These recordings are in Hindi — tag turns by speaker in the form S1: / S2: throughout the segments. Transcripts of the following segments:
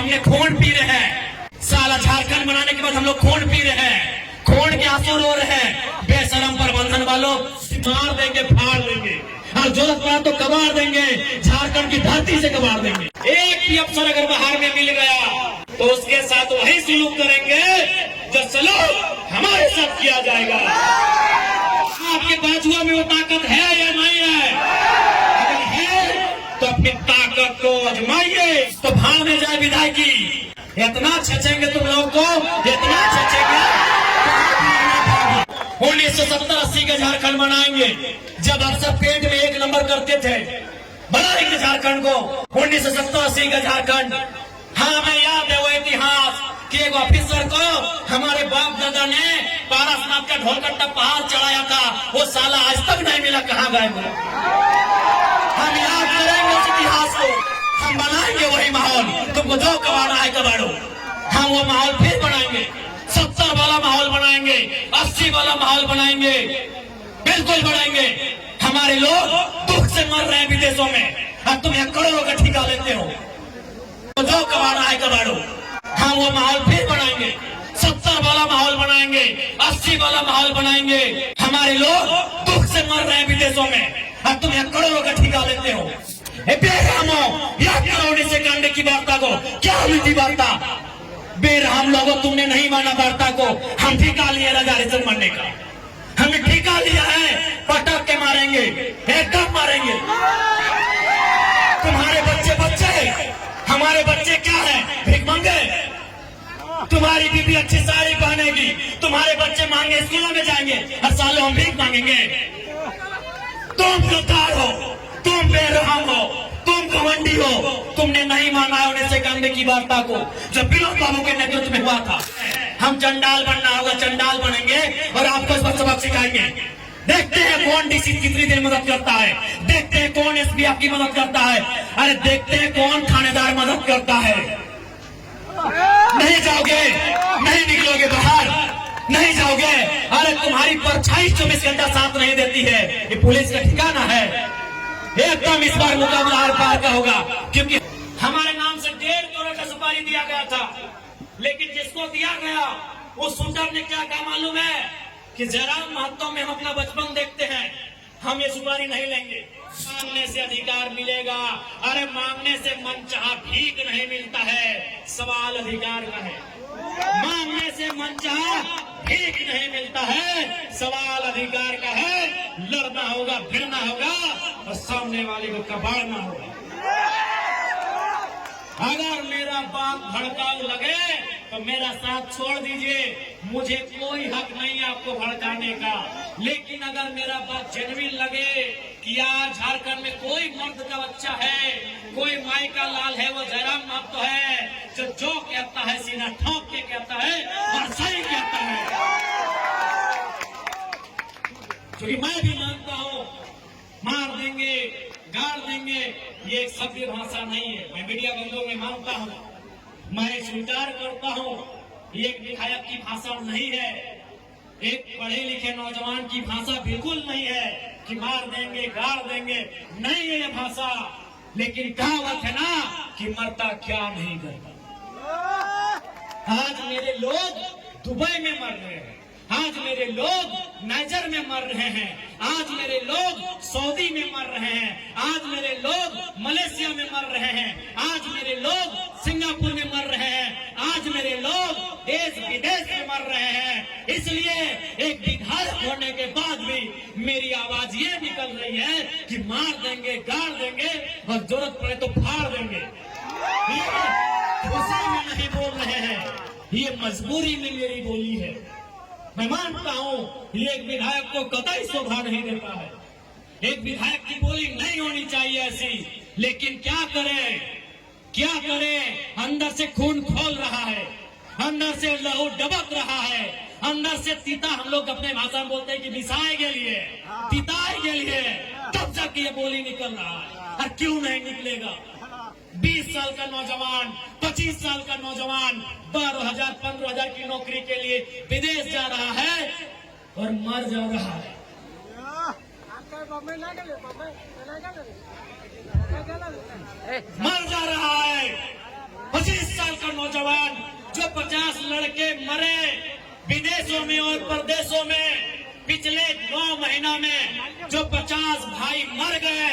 S1: हमने खून पी रहे हैं, साला झारखंड बनाने के बाद हम लोग खून पी रहे हैं, खून के आंसू रो रहे हैं। बेशरम प्रबंधन वालों, मार देंगे, फाड़ देंगे, और जरूरत पड़ा तो कबाड़ देंगे, झारखंड की धरती से कबाड़ देंगे। एक भी अफसर अगर बाहर में मिल गया तो उसके साथ वही सलूक करेंगे जो सलूक हमारे साथ किया जाएगा। आपके बाजुओं में वो ताकत है या नहीं है? अगर है तो अपनी ताकत को आजमाइए। तो भाड़ में जाए विधायकी, इतना छचेंगे तुम लोगों को, इतना छचेंगे। 1970-80 का झारखंड बनाएंगे, जब अफसर पेट में 1 नंबर करते थे, बनाएंगे झारखंड को 1970-80 का झारखंड। हाँ, हमें याद है वो इतिहास कि एक ऑफिसर को हमारे बाप दादा ने पारसनाथ का ढोलकट्टा पहाड़ चढ़ाया था, वो साला आज तक नहीं मिला, कहाँ गए वो? हम याद करेंगे उस इतिहास को, हम बनाएंगे वही माहौल। तुमको जो कबाड़ा है कबाड़ो, हम वो माहौल फिर बनाएंगे, 70 वाला माहौल बनाएंगे, 80 वाला माहौल बनाएंगे, बिल्कुल बनाएंगे। हमारे लोग दुख से मर रहे हैं विदेशों में, अब तुम यहाँ करोड़ों का ठिका लेते हो। तो जो कबाड़ा है कबाड़ो, हम वो माहौल फिर बनाएंगे, 70 वाला माहौल बनाएंगे, 80 वाला माहौल बनाएंगे। हमारे लोग दुख से मर रहे हैं विदेशों में, अब तुम यहाँ करोड़ों का ठिका लेते हो। से कांडे की वार्ता को क्या हुई थी वार्ता? बेरहम लोगों, तुमने नहीं माना वार्ता को। हम ठिका लिए राजा रेशम मरने का, हमने ठिका लिया है, पटक के मारेंगे, एकदम मारेंगे। तुम्हारे बच्चे हमारे बच्चे क्या है? भीख मांगे। तुम्हारी बीबी अच्छी साड़ी पहनेगी, तुम्हारे बच्चे मांगे स्कूलों में जाएंगे, हर साल हम भीख मांगेंगे। तुम गद्दार हो, तुम बेरहम हो, तुम घमंडी हो। तुमने नहीं माना है उन्हें से कांडे की वार्ता को, जब विनोद बाबू के नेतृत्व में हुआ था। हम चंडाल बनना होगा, चंडाल बनेंगे और आपको इस पर सबक सिखाएंगे। देखते हैं कौन डीसी कितनी देर मदद करता है, देखते हैं कौन एसपी आपकी मदद करता है, अरे देखते हैं कौन थानेदार मदद करता है। नहीं जाओगे, नहीं निकलोगे बाहर, नहीं जाओगे। अरे तुम्हारी परछाई 24 घंटा साथ नहीं देती है, ये पुलिस का ठिकाना है। एकदम इस बार मुकाबला हर पार का होगा, क्योंकि हमारे नाम से 1.5 करोड़ का सुपारी दिया गया था, लेकिन जिसको दिया गया उस शूटर ने क्या कहा मालूम है? कि जयराम महतो में हम अपना बचपन देखते हैं, हम ये सुपारी नहीं लेंगे। मांगने से अधिकार मिलेगा, अरे मांगने से मनचाहा भीख नहीं मिलता है, सवाल अधिकार का है। मांगने से मनचाहा भीख नहीं मिलता है, सवाल अधिकार का है। लड़ना होगा, भिड़ना होगा और सामने वाले को कबाड़ना होगा। अगर मेरा बात भड़काऊ लगे तो मेरा साथ छोड़ दीजिए, मुझे कोई हक नहीं है आपको भड़काने का। लेकिन अगर मेरा बात जेन्युइन लगे कि आज झारखंड में कोई मर्द का बच्चा है, कोई माई का लाल है, वो जयराम महतो है, जो कहता है सीना ठोक के कहता है और सही कहता है। क्योंकि मैं भी मानता हूँ, मार देंगे, गाड़ देंगे, ये एक सभ्य भाषा नहीं है। मैं मीडिया बंधुओं में मानता हूँ, मैं स्वीकार करता हूँ, ये एक विधायक की भाषा नहीं है, एक पढ़े लिखे नौजवान की भाषा बिल्कुल नहीं है कि मार देंगे, गाड़ देंगे, नहीं है ये भाषा। लेकिन कहावत है ना कि मरता क्या नहीं करता। आज मेरे लोग दुबई में मर रहे हैं, आज मेरे लोग नाइजर में मर रहे हैं, आज मेरे लोग सऊदी में मर रहे हैं, आज मेरे लोग मलेशिया में मर रहे हैं, आज मेरे लोग सिंगापुर में मर रहे हैं, आज मेरे लोग देश विदेश में मर रहे हैं। इसलिए एक विधायक होने के बाद भी मेरी आवाज ये निकल रही है कि मार देंगे, गाड़ देंगे और जरूरत पड़े तो फाड़ देंगे। खुशी में नहीं बोल रहे हैं, ये मजबूरी में मेरी बोली है। मैं मानता हूँ ये एक विधायक को कतई शोभा नहीं देता है, एक विधायक की बोली नहीं होनी चाहिए ऐसी। लेकिन क्या करें, क्या करें? अंदर से खून खोल रहा है, अंदर से लहू डबक रहा है, अंदर से तीता, हम लोग अपने भाषा में बोलते हैं कि बिसाए के लिए, तिताए के लिए, तब जाके ये बोली निकल रहा है। और क्यों नहीं निकलेगा? 20 साल का नौजवान, 25 साल का नौजवान 12,000 15,000 की नौकरी के लिए विदेश जा रहा है और मर जा रहा है। मर जा रहा है। 25 साल 150 लड़के मरे विदेशों में और प्रदेशों में। पिछले 9 महीना में जो 50 भाई मर गए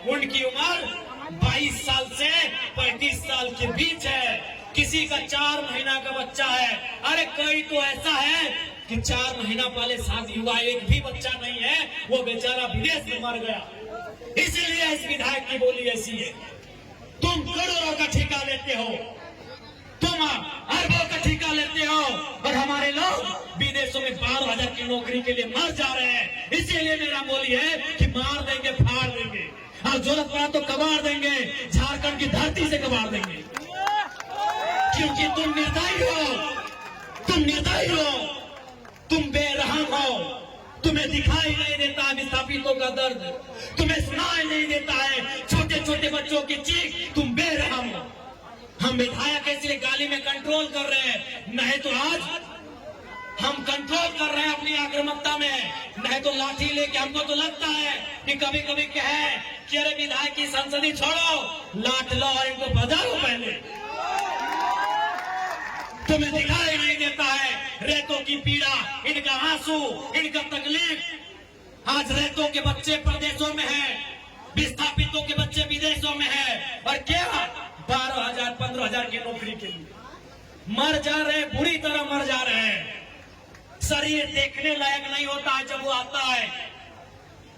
S1: उनकी उम्र 22 साल से 35 साल के बीच है। किसी का 4 महीना का बच्चा है। अरे कोई तो ऐसा है कि 4 महीना पहले शादी हुआ, एक भी बच्चा नहीं है, वो बेचारा विदेश में मर गया। इसीलिए इस विधायक की बोली ऐसी है। तुम करोड़ों का ठेका लेते हो, तुम अरबों का ठेका लेते हो और हमारे लोग विदेशों में 12,000 की नौकरी के लिए मर जा रहे हैं। इसीलिए मेरा बोली है कि मार देंगे, फाड़ देंगे और जरूरत पड़ा तो कबाड़ देंगे, झारखंड की धरती से कबाड़ देंगे। क्योंकि तुम निर्दयी हो, तुम निर्दयी हो, तुम बेरहम हो। तुम्हें दिखाई नहीं देता है विस्थापितों का दर्द, तुम्हें सुनाई नहीं देता है छोटे छोटे बच्चों की चीख। तुम बेरहम हो। हम विधायक इसलिए गाली में कंट्रोल कर रहे हैं, नहीं तो आज हम कंट्रोल कर रहे हैं अपनी आक्रामकता में, नहीं तो लाठी लेके। हमको तो लगता है कि कभी कभी कहे कि अरे विधायक की संसदी छोड़ो, लाठ लो और इनको बजाओ पहले। तुम्हें दिखाई नहीं देता है रेतों की पीड़ा, इनका आंसू, इनका तकलीफ। आज रेतों के बच्चे प्रदेशों में हैं, विस्थापितों के बच्चे विदेशों में हैं और क्या 12,000 15,000 की नौकरी के लिए मर जा रहे, बुरी तरह मर जा रहे हैं। शरीर देखने लायक नहीं होता है जब वो आता है।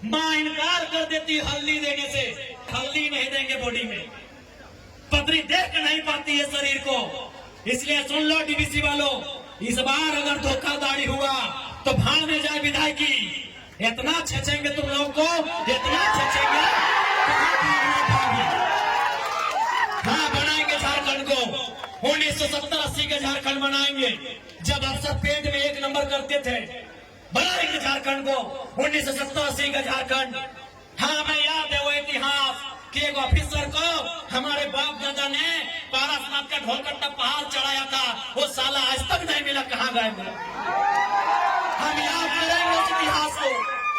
S1: मां इनकार कर देती हल्दी देने से, हल्दी नहीं देंगे बॉडी में, पतरी देख नहीं पाती है शरीर को। इसलिए सुन लो डीवीसी वालों, इस बार अगर धोखाधड़ी हुआ तो भाड़ में जाए विधायकी। इतना छेचेंगे तुम लोग को, इतना छेचेंगे। हाँ, बनाएंगे झारखंड को 1970-80 का झारखंड बनाएंगे, जब अफसर पेट में 1 नंबर करते थे। बनाएंगे झारखंड को 1970-80 का झारखंड। हाँ, मैं याद है वो इतिहास कि एक ऑफिसर को हमारे बाप दादा ने पारसनाथ का ढोलकट्टा पहाड़ चढ़ाया था, वो साला आज तक नहीं मिला, कहाँ गए मिला। हम याद करेंगे उस इतिहास को,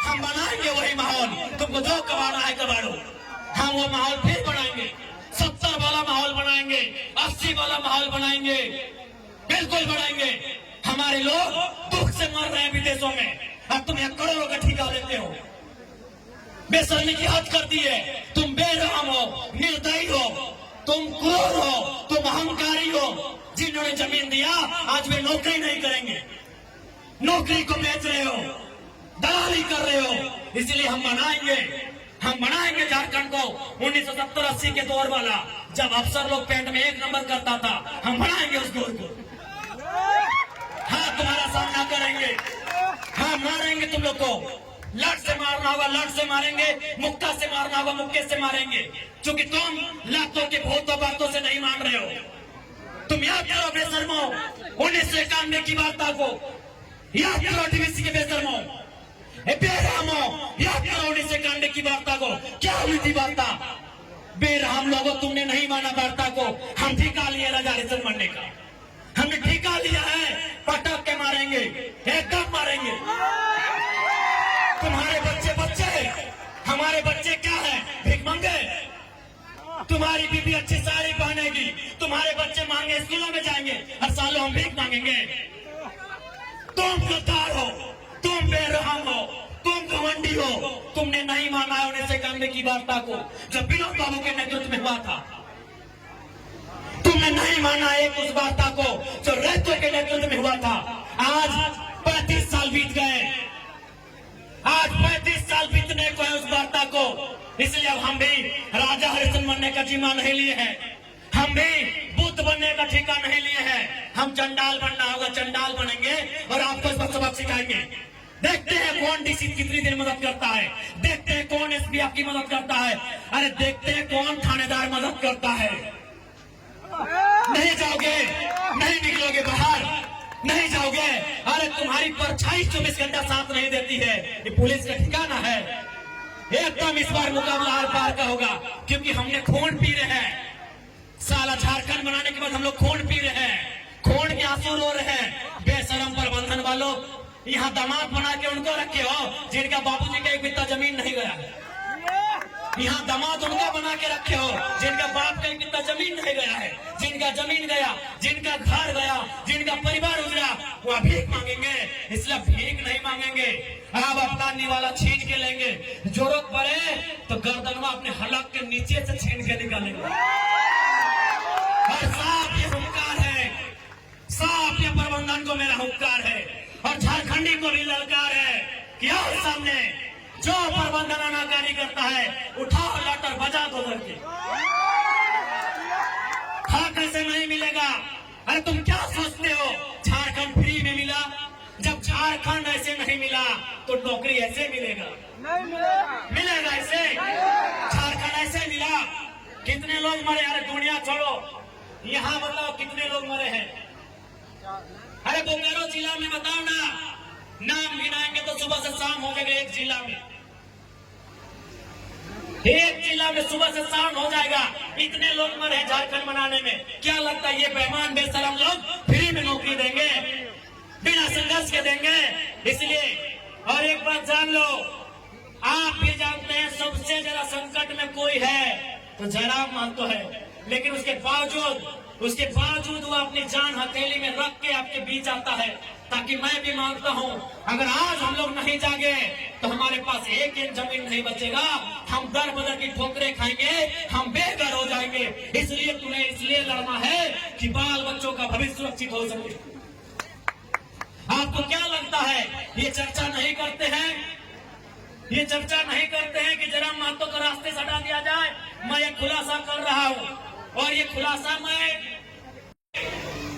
S1: हम बनाएंगे वही माहौल। तुमको जो कबाड़ा है कबाड़ो, हम वो माहौल फिर बनाएंगे। 70 वाला माहौल बनाएंगे, 80 वाला माहौल बनाएंगे, बिल्कुल बनाएंगे। हमारे लोग दुख से मर रहे हैं विदेशों में, अब तुम 1 करोड़ का ठेका लेते हो। बेशर्मी की हद करती है। तुम बेरहम हो, निर्दयी हो, तुम क्रूर हो, तुम अहंकारी हो। जिन्होंने जमीन दिया आज वे नौकरी नहीं करेंगे, नौकरी को बेच रहे हो, दलाली कर रहे हो। इसलिए हम बनाएंगे झारखंड को 1970-80 के दौर वाला, जब अफसर लोग पेंट में 1 नंबर करता था। हम बनाएंगे उस दौर को। हाँ, तुम्हारा सामना करेंगे। हाँ, मारेंगे तुम लोग को। लट से मारना होगा लट से मारेंगे, मुक्का से मारना होगा मुक्के से मारेंगे। क्योंकि तुम लातों के भूतों बातों से नहीं मान रहे हो। तुम याद करो बेशर्मो 1991 की वार्ता को, याद करो डीवीसी के बेशर्मो, बेरहमो, याद करो 1991 की वार्ता को। क्या हुई थी वार्ता? बेरहम लोगों, तुमने नहीं माना वार्ता को। हम ठेका लिए राजा हरिश्चंद्र बनने का, हमने ठेका लिया है। पटक के मारेंगे, एकदम मारेंगे। तुम्हारे हमारे बच्चे क्या है? भीख मंगे। तुम्हारी बीबी अच्छी साड़ी पहनेगी, तुम्हारे बच्चे मांगे स्कूलों में जाएंगे, हर साल हम भीख मांगेंगे। तुम गद्दार हो, तुम बेरहम हो, तुम घमंडी हो। तुमने नहीं माना है 1991 की वार्ता को, जब विनोद बाबू के नेतृत्व में हुआ था। तुमने नहीं माना एक उस वार्ता को जो रेतो के नेतृत्व में हुआ था। आज 35 साल बीत गए, आज 35 साल बीतने को है उस वार्ता को। इसलिए अब हम भी राजा हरिश्चंद्र बनने का जिम्मा नहीं लिए हैं, हम भी बुद्ध बनने का ठेका नहीं लिए हैं। हम चंडाल बनना होगा, चंडाल बनेंगे और आपको इस पर सबक सिखाएंगे। देखते हैं कौन डीसी कितनी देर मदद करता है, देखते हैं कौन एसपी आपकी मदद करता है, अरे देखते हैं कौन थानेदार मदद करता है। नहीं जाओगे, नहीं निकलोगे बाहर, नहीं जाओगे। अरे तुम्हारी परछाई 24 घंटा साथ नहीं देती है, ये पुलिस का ठिकाना है। एकदम इस बार मुकाबला आर पार का होगा, क्योंकि हमने खून पी रहे हैं। साला झारखंड बनाने के बाद हम लोग खून पी रहे हैं, खून के आंसू रो रहे हैं। बेशरम प्रबंधन वालों, यहाँ दामाद बना के उनको रखे हो जिनका बाबूजी का एक बित्ता जमीन नहीं गया। यहाँ दामाद उनका बना के रखे हो जिनका बाप कहीं कितना जमीन नहीं गया है, जिनका जमीन गया, जिनका घर गया, जिनका परिवार उजड़ा, वो भीख मांगेंगे। इसलिए भीख नहीं मांगेंगे, आप अपना निवाला छीन के लेंगे, जरूरत पड़े तो गर्दनवा अपने हलक के नीचे से छीन के निकालेंगे। और साफ ये हुंकार है, साफ ये प्रबंधन को मेरा हुंकार है और झारखंडी को भी ललकार है कि आओ सामने, जो प्रबंधन अनाकारी करता है उठाओ लाटर बजा दो करके। हक ऐसे नहीं मिलेगा। अरे तुम क्या सोचते हो झारखंड फ्री में मिला? जब झारखंड ऐसे नहीं मिला तो नौकरी ऐसे मिलेगा? नहीं मिलेगा ऐसे। झारखंड ऐसे मिला, कितने लोग मरे? अरे दुनिया छोड़ो, यहाँ बताओ कितने लोग मरे हैं? अरे बोकारो जिला में बताओ ना, नाम गिनाएंगे तो सुबह से शाम हो जाएगा। एक जिला में सुबह से शाम हो जाएगा। इतने लोग मरे हैं झारखंड बनाने में। क्या लगता है ये बेईमान बेशरम लोग फ्री में नौकरी देंगे, बिना संघर्ष के देंगे? इसलिए और एक बात जान लो, आप ये जानते हैं सबसे ज्यादा संकट में कोई है तो जयराम महतो है, लेकिन उसके बावजूद वो अपनी जान हथेली में रख के आपके बीच आता है, ताकि मैं भी मांगता हूँ अगर आज हम लोग नहीं जागे तो हमारे पास एक जमीन नहीं बचेगा, हम दर बदर की ठोकरें खाएंगे, हम बेघर हो जाएंगे। इसलिए तुम्हें इसलिए लड़ना है कि बाल बच्चों का भविष्य सुरक्षित हो सके। आपको क्या लगता है ये चर्चा नहीं करते हैं? ये चर्चा नहीं करते हैं कि जयराम महतो को रास्ते से हटा दिया जाए? मैं ये खुलासा कर रहा हूँ और ये खुलासा मैं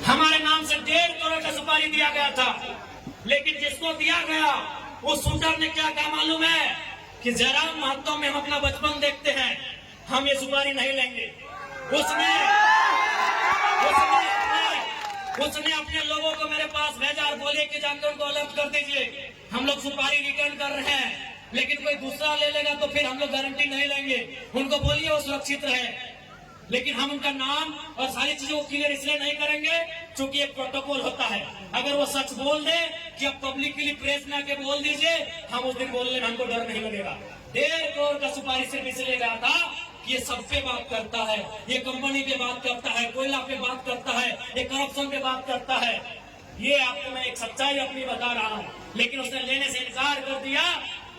S1: हमारे नाम से 1.5 करोड़ का सुपारी दिया गया था, लेकिन जिसको दिया गया वो शूटर ने क्या कहा मालूम है कि जयराम महतो में हम अपना बचपन देखते हैं, हम ये सुपारी नहीं लेंगे। उसने अपने लोगों को मेरे पास भेजा और बोले कि जाकर उनको अलर्ट कर दीजिए, हम लोग सुपारी रिटर्न कर रहे हैं, लेकिन कोई दूसरा ले लेगा तो फिर हम लोग गारंटी नहीं लेंगे। उनको बोलिए वो सुरक्षित रहे, लेकिन हम उनका नाम और सारी चीजों को क्लियर इसलिए नहीं करेंगे क्योंकि एक प्रोटोकॉल होता है। अगर वो सच बोल दे कि अब पब्लिकली प्रेस में आके बोल दीजिए, हम उस दिन बोलने में हमको डर नहीं लगेगा। 1.5 करोड़ का सुपारी सिर्फ इसलिए गया था कि ये सब पे बात करता है, ये कंपनी पे बात करता है, कोयला पे बात करता है, ये करप्शन पे बात करता है। ये आपको मैं एक सच्चाई अपनी बता रहा हूँ, लेकिन उसने लेने से इनकार कर दिया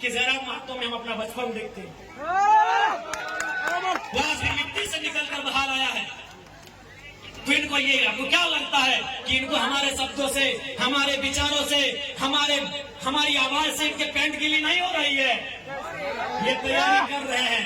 S1: कि जयराम महतो में हम अपना बचपन देखते हैं। वहां से मिट्टी से निकलकर बाहर आया है। तो इनको ये आपको क्या लगता है कि इनको हमारे शब्दों से, हमारे विचारों से, हमारी आवाज से इनके पेंट गिली नहीं हो रही है? ये तैयारी कर रहे हैं,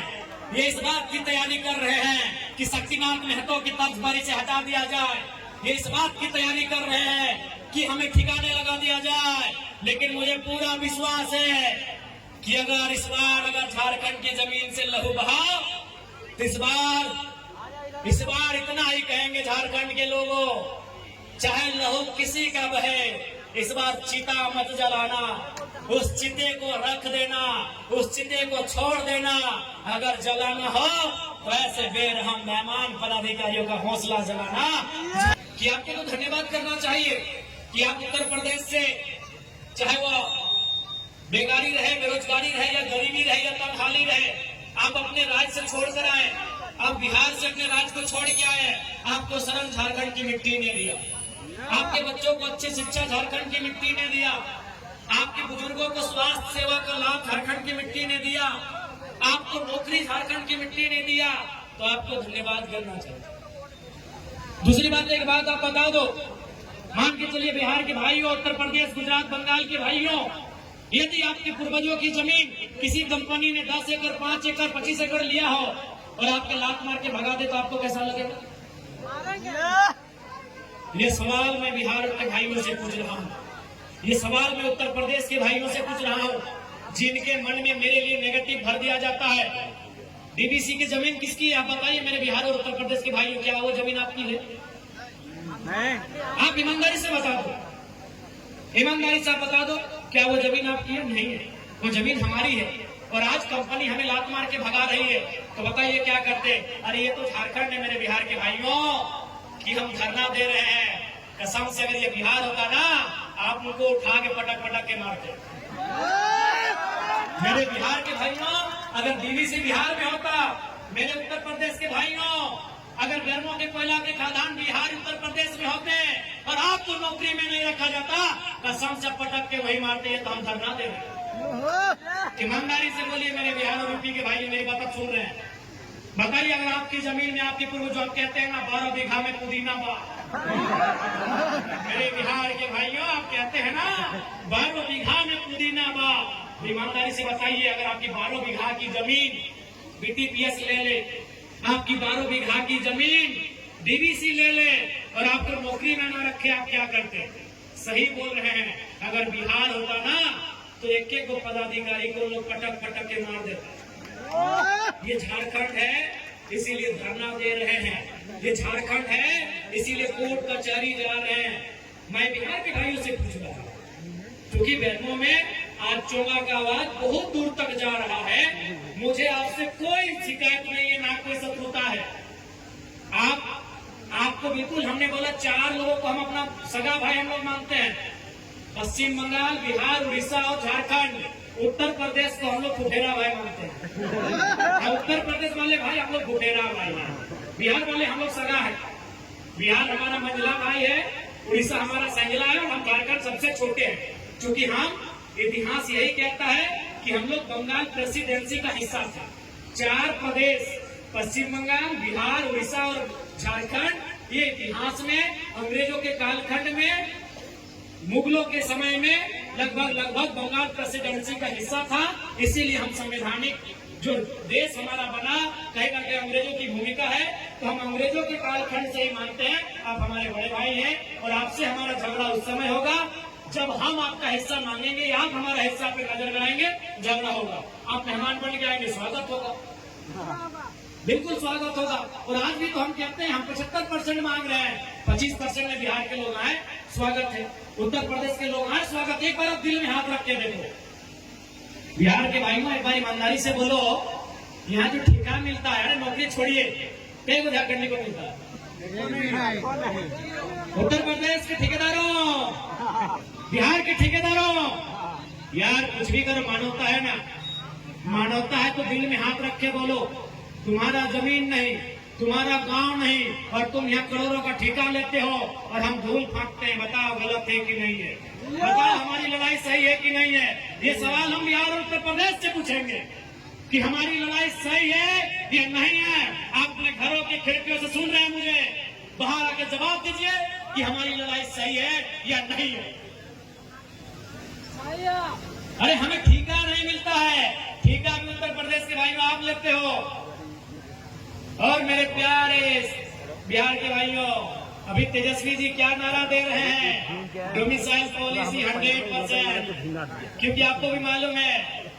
S1: ये इस बात की तैयारी कर रहे हैं कि शक्तिनाथ महतो की तर्जबारी से हटा दिया जाए, ये इस बात की तैयारी कर रहे हैं कि हमें ठिकाने लगा दिया जाए। लेकिन मुझे पूरा विश्वास है कि अगर इस बार झारखंड की जमीन से लहू बहा तो इस बार इतना ही कहेंगे झारखंड के लोगों, चाहे लहू किसी का बहे, इस बार चिता मत जलाना, उस चिते को रख देना, उस चिते को छोड़ देना। अगर जलाना हो तो ऐसे बेरहम मेहमान पदाधिकारियों का हौसला जलाना। कि आपको तो धन्यवाद करना चाहिए कि आप उत्तर प्रदेश से, चाहे वो बेकारी रहे, बेरोजगारी रहे, या गरीबी रहे, या तंगहाली रहे, आप अपने राज्य से छोड़कर आए, आप बिहार से अपने राज्य को छोड़ के आए, आपको शरण झारखंड की मिट्टी ने दिया, आपके बच्चों को अच्छी शिक्षा झारखंड की मिट्टी ने दिया, आपके बुजुर्गों को स्वास्थ्य सेवा का लाभ झारखंड की मिट्टी ने दिया, आपको नौकरी झारखंड की मिट्टी ने दिया, तो आपको धन्यवाद करना चाहिए। दूसरी बात, एक बात आप बता दो, मान के चलिए बिहार के भाइयों, उत्तर प्रदेश, गुजरात, बंगाल के भाइयों, यदि आपके पूर्वजों की जमीन किसी कंपनी ने 10 एकड़, 5 एकड़, 25 एकड़ लिया हो और आपके लात मार के भगा दे तो आपको कैसा लगेगा? ये सवाल मैं बिहार के भाइयों से पूछ रहा हूँ, ये सवाल मैं उत्तर प्रदेश के भाइयों से पूछ रहा हूँ, जिनके मन में मेरे लिए नेगेटिव भर दिया जाता है। डीबीसी की जमीन किसकी है? आप बताइए मेरे बिहार और उत्तर प्रदेश के भाइयों, क्या वो जमीन आपकी है? आप ईमानदारी से बता दो, ईमानदारी से आप बता दो, क्या वो जमीन आपकी है? नहीं है, वो जमीन हमारी है। और आज कंपनी हमें लात मार के भगा रही है, तो बताइए क्या करते? अरे ये तो झारखंड है मेरे बिहार के भाइयों कि हम धरना दे रहे हैं, कसम से अगर ये बिहार होता ना, आप उनको उठा के पटक पटक के मारते। मेरे बिहार के भाइयों, अगर डीवीसी बिहार में होता, मेरे उत्तर प्रदेश के भाइयों, अगर गर्मों के कोयला के खदान बिहार उत्तर प्रदेश में होते और आपको नौकरी में नहीं रखा जाता, कसम से पटक के वही मारते हैं तो हम धरना दे रहे। ईमानदारी से बोलिए मेरे बिहार और यूपी के भाई, मेरी बात सुन रहे हैं, बताइए अगर आपकी जमीन में आपके पूर्वज आप कहते हैं ना 12 बीघा में पुदीना बा, मेरे बिहार के भाइयों आप कहते हैं ना 12 बीघा में पुदीना बा, ईमानदारी से बताइए अगर आपकी 12 बीघा की जमीन बीटीपीएस ले ले, आपकी 12 बीघा की जमीन डीवीसी ले ले और आपको नौकरी में न रखे, आप क्या करते? सही बोल रहे हैं, अगर बिहार होता ना तो एक एक को पदाधिकारी को लोग पटक पटक के मार देते। ये झारखंड है इसीलिए धरना दे रहे हैं, ये झारखंड है इसीलिए कोर्ट कचहरी जा रहे हैं। मैं बिहार के भाइयों से पूछ रहा हूँ, क्योंकि बहनों में आज चोंगा का आवाज बहुत दूर तक जा रहा है, मुझे आपसे कोई शिकायत नहीं है, ना कोई शत्रुता है। आपको बिल्कुल हमने बोला 4 लोगों को हम अपना सगा भाई हम लोग मानते हैं, पश्चिम बंगाल, बिहार, उड़ीसा और झारखंड। उत्तर प्रदेश को हम लोग फुटेरा भाई मानते हैं। उत्तर प्रदेश वाले भाई हम लोग फुटेरा भाई हैं, बिहार वाले हम लोग सगा है। बिहार हमारा मंझला भाई है, उड़ीसा हमारा संजला है और हम झारखंड सबसे छोटे हैं, क्योंकि हम इतिहास यही कहता है कि हम लोग बंगाल प्रेसिडेंसी का हिस्सा था। 4 प्रदेश पश्चिम बंगाल, बिहार, उड़ीसा और झारखंड, ये इतिहास में अंग्रेजों के कालखंड में, मुगलों के समय में लगभग बंगाल प्रेसिडेंसी का हिस्सा था। इसीलिए हम संवैधानिक जो देश हमारा बना, कहेगा कि अंग्रेजों की भूमिका है, तो हम अंग्रेजों के कालखंड से ही मानते हैं। आप हमारे बड़े भाई हैं और आपसे हमारा झगड़ा उस समय होगा जब हम आपका हिस्सा मांगेंगे, आप हमारा हिस्सा पे नजर कराएंगे, झगड़ा होगा। आप मेहमान बन के आएंगे, स्वागत होगा, बिल्कुल स्वागत होगा। और आज भी तो हम कहते हैं हम 75% मांग रहे हैं, 25% में बिहार के लोग आए, स्वागत है। उत्तर प्रदेश के लोग आए, स्वागत। एक बार आप दिल में हाथ रख के देखो। बिहार के भाइयों एक बार ईमानदारी से बोलो, यहाँ जो ठेका मिलता है, नौकरी छोड़िए, कई को झारखंडी को मिलता है? उत्तर प्रदेश के ठेकेदारों, बिहार के ठेकेदारों, यार कुछ भी करो, मानवता है ना, मानवता है तो दिल में हाथ रख के बोलो, तुम्हारा जमीन नहीं, तुम्हारा गांव नहीं, और तुम यहाँ करोड़ों का ठेका लेते हो और हम धूल फाँकते हैं। बताओ गलत है कि नहीं है? बताओ हमारी लड़ाई सही है कि नहीं है? ये सवाल हम बिहार और उत्तर प्रदेश से पूछेंगे कि हमारी लड़ाई सही है या नहीं है। आप अपने घरों के खिड़कियों से सुन रहे हैं मुझे, बाहर आके जवाब दीजिए कि हमारी लड़ाई सही है या नहीं है। अरे हमें ठेका नहीं मिलता है, ठेका भी उत्तर प्रदेश के भाइयों आप लेते हो। और मेरे प्यारे बिहार के भाइयों, अभी तेजस्वी जी क्या नारा दे रहे हैं? डोमिसाइल पॉलिसी 100%, क्योंकि आपको भी मालूम है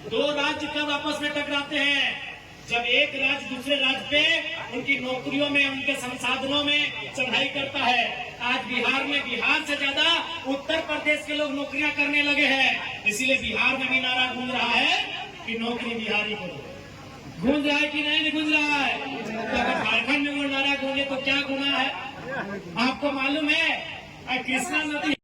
S1: 2 राज्य कब आपस में टकराते हैं, जब एक राज्य दूसरे राज्य पे उनकी नौकरियों में, उनके संसाधनों में चढ़ाई करता है। आज बिहार में, बिहार से ज्यादा उत्तर प्रदेश के लोग नौकरियां करने लगे हैं, इसीलिए बिहार में भी नारा गूंज रहा है कि नौकरी बिहारी को। गूंज रहा है कि नहीं गूंज रहा है? तो अगर झारखंड में वो नारा गूंजे तो क्या गुनाह है? आपको मालूम है कृष्णा नदी